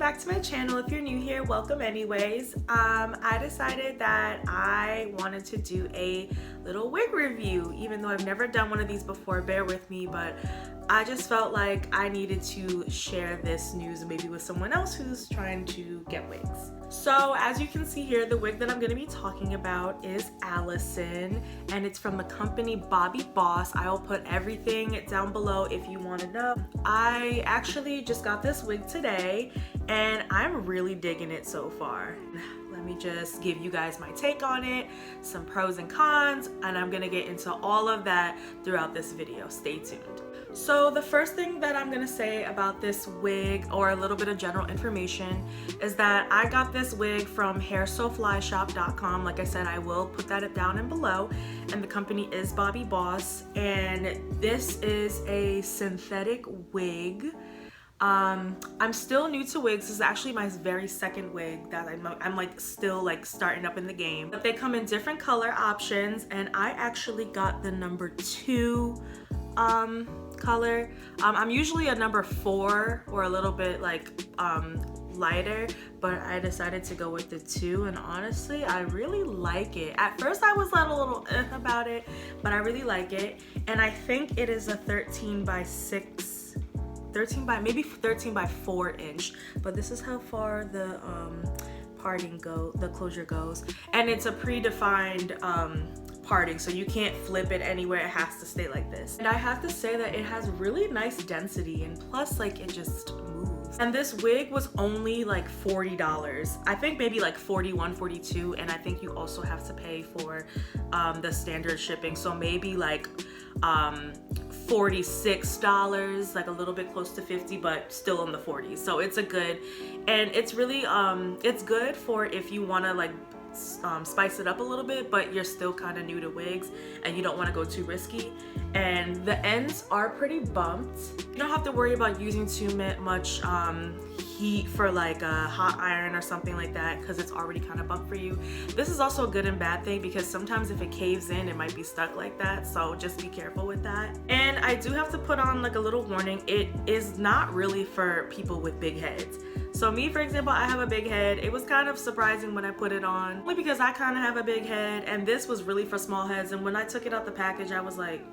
back to my channel. If you're new here, welcome anyways. I decided that I wanted to do a little wig review, even though I've never done one of these before, bear with me, but I just felt like I needed to share this news maybe with someone else who's trying to get wigs. So as you can see here, the wig that I'm going to be talking about is Allison, and it's from the company Bobbi Boss. I will put everything down below if you want to know. I actually just got this wig today and I'm really digging it so far. Let me just give you guys my take on it, some pros and cons, and I'm gonna get into all of that throughout this video. Stay tuned. So the first thing that I'm gonna say about this wig, or a little bit of general information, is that I got this wig from hairsoflyshop.com. Like I said, I will put that down and below, and the company is Bobbi Boss, and this is a synthetic wig. I'm still new to wigs. This is actually my very second wig that I'm like still like starting up in the game. But they come in different color options, and I actually got the number 2 color. I'm usually a number 4 or a little bit like lighter, but I decided to go with the 2, and honestly I really like it. At first I was like a little about it, but I really like it, and I think it is a 13 by 4 inch, but this is how far the the closure goes, and it's a predefined parting, so you can't flip it anywhere. It has to stay like this, and I have to say that it has really nice density, and plus like it just moves. And this wig was only like $40. I think maybe like 41, 42, and I think you also have to pay for the standard shipping, so maybe like $46, like a little bit close to 50, but still in the 40s. So it's a good, and it's really it's good for if you want to like spice it up a little bit, but you're still kind of new to wigs and you don't want to go too risky. And the ends are pretty bumped. You don't have to worry about using too much heat for like a hot iron or something like that, because it's already kind of bumped for you. This is also a good and bad thing, because sometimes if it caves in, it might be stuck like that, so just be careful with that. And I do have to put on like a little warning, it is not really for people with big heads. So me, for example, I have a big head. It was kind of surprising when I put it on, only because I kind of have a big head, and this was really for small heads. And when I took it out the package, I was like,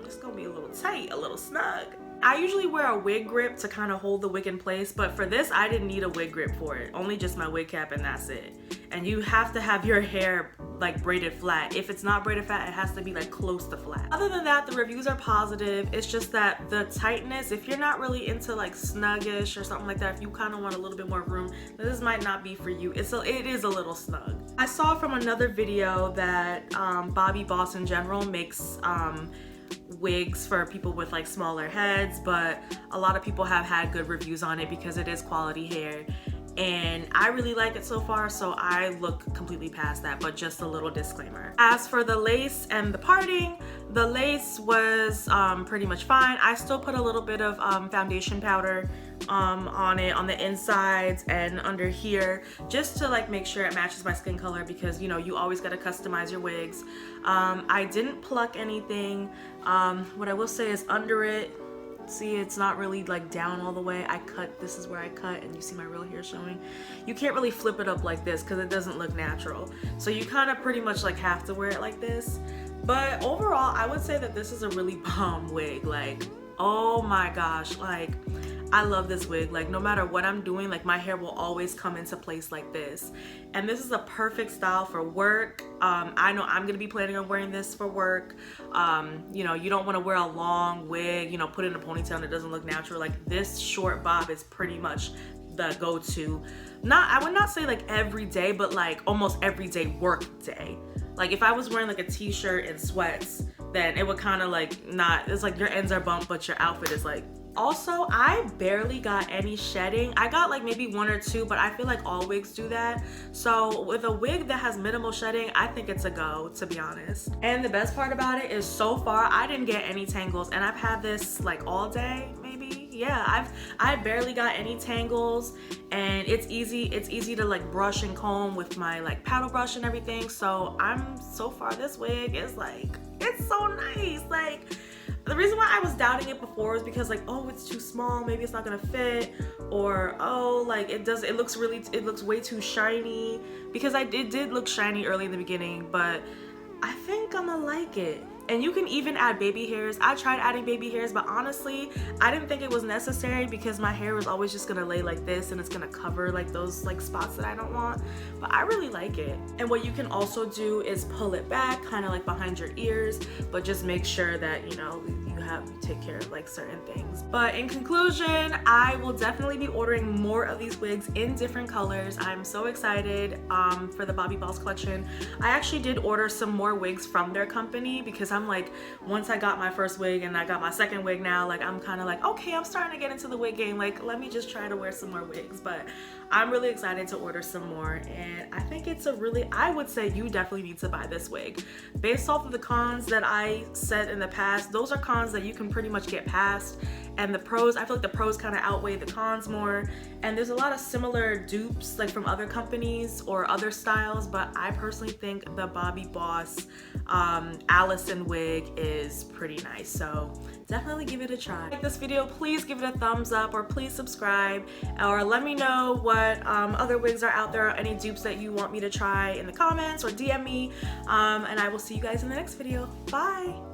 it's gonna be a little tight, a little snug. I usually wear a wig grip to kind of hold the wig in place, but for this, I didn't need a wig grip for it. Only just my wig cap, and that's it. And you have to have your hair like braided flat. If it's not braided flat, it has to be like close to flat. Other than that, the reviews are positive. It's just that the tightness, if you're not really into like snuggish or something like that, if you kind of want a little bit more room, this might not be for you. It is a little snug. I saw from another video that Bobbi Boss in general makes wigs for people with like smaller heads, but a lot of people have had good reviews on it because it is quality hair, and I really like it so far, so I look completely past that. But just a little disclaimer. As for the lace and the parting, the lace was pretty much fine. I still put a little bit of foundation powder on it, on the insides and under here, just to like make sure it matches my skin color, because you know you always got to customize your wigs. I didn't pluck anything. What I will say is under it, see, it's not really like down all the way. I cut, this is where I cut, and you see my real hair showing. You can't really flip it up like this because it doesn't look natural, so you kind of pretty much like have to wear it like this. But overall, I would say that this is a really bomb wig. Like, oh my gosh, like I love this wig. Like no matter what I'm doing, like my hair will always come into place like this. And this is a perfect style for work. I know I'm gonna be planning on wearing this for work. You know, you don't want to wear a long wig, you know, put it in a ponytail and it doesn't look natural. Like this short bob is pretty much the go-to. I would not say like every day, but like almost every day work day. Like if I was wearing like a t-shirt and sweats, then it would kind of like not, it's like your ends are bumped, but your outfit is like. Also, I barely got any shedding. I got like maybe 1 or 2, but I feel like all wigs do that. So with a wig that has minimal shedding, I think it's a go, to be honest. And the best part about it is so far, I didn't get any tangles, and I've had this like all day, maybe. Yeah, I barely got any tangles, and it's easy to like brush and comb with my like paddle brush and everything. So so far this wig is like, it's so nice. Like The reason why I was doubting it before was because like, oh, it's too small, maybe it's not gonna fit, or oh, like it looks way too shiny, because it did look shiny early in the beginning, but I think I'm gonna like it. And you can even add baby hairs. I tried adding baby hairs, but honestly, I didn't think it was necessary because my hair was always just gonna lay like this and it's gonna cover like those like spots that I don't want. But I really like it. And what you can also do is pull it back, kind of like behind your ears, but just make sure that, you know, you take care of like certain things. But in conclusion, I will definitely be ordering more of these wigs in different colors. I'm so excited for the Bobbi Balls collection. I actually did order some more wigs from their company because I'm like, once I got my first wig and I got my second wig now, like I'm kind of like, okay, I'm starting to get into the wig game. Like, let me just try to wear some more wigs. But I'm really excited to order some more, and I think it's I would say you definitely need to buy this wig. Based off of the cons that I said in the past, those are cons that you can pretty much get past, and the pros, I feel like the pros kind of outweigh the cons more. And there's a lot of similar dupes like from other companies or other styles, but I personally think the Bobbi Boss Allison wig is pretty nice, so definitely give it a try. Like this video, please give it a thumbs up, or please subscribe, or let me know what other wigs are out there, or any dupes that you want me to try in the comments, or DM me, and I will see you guys in the next video. Bye.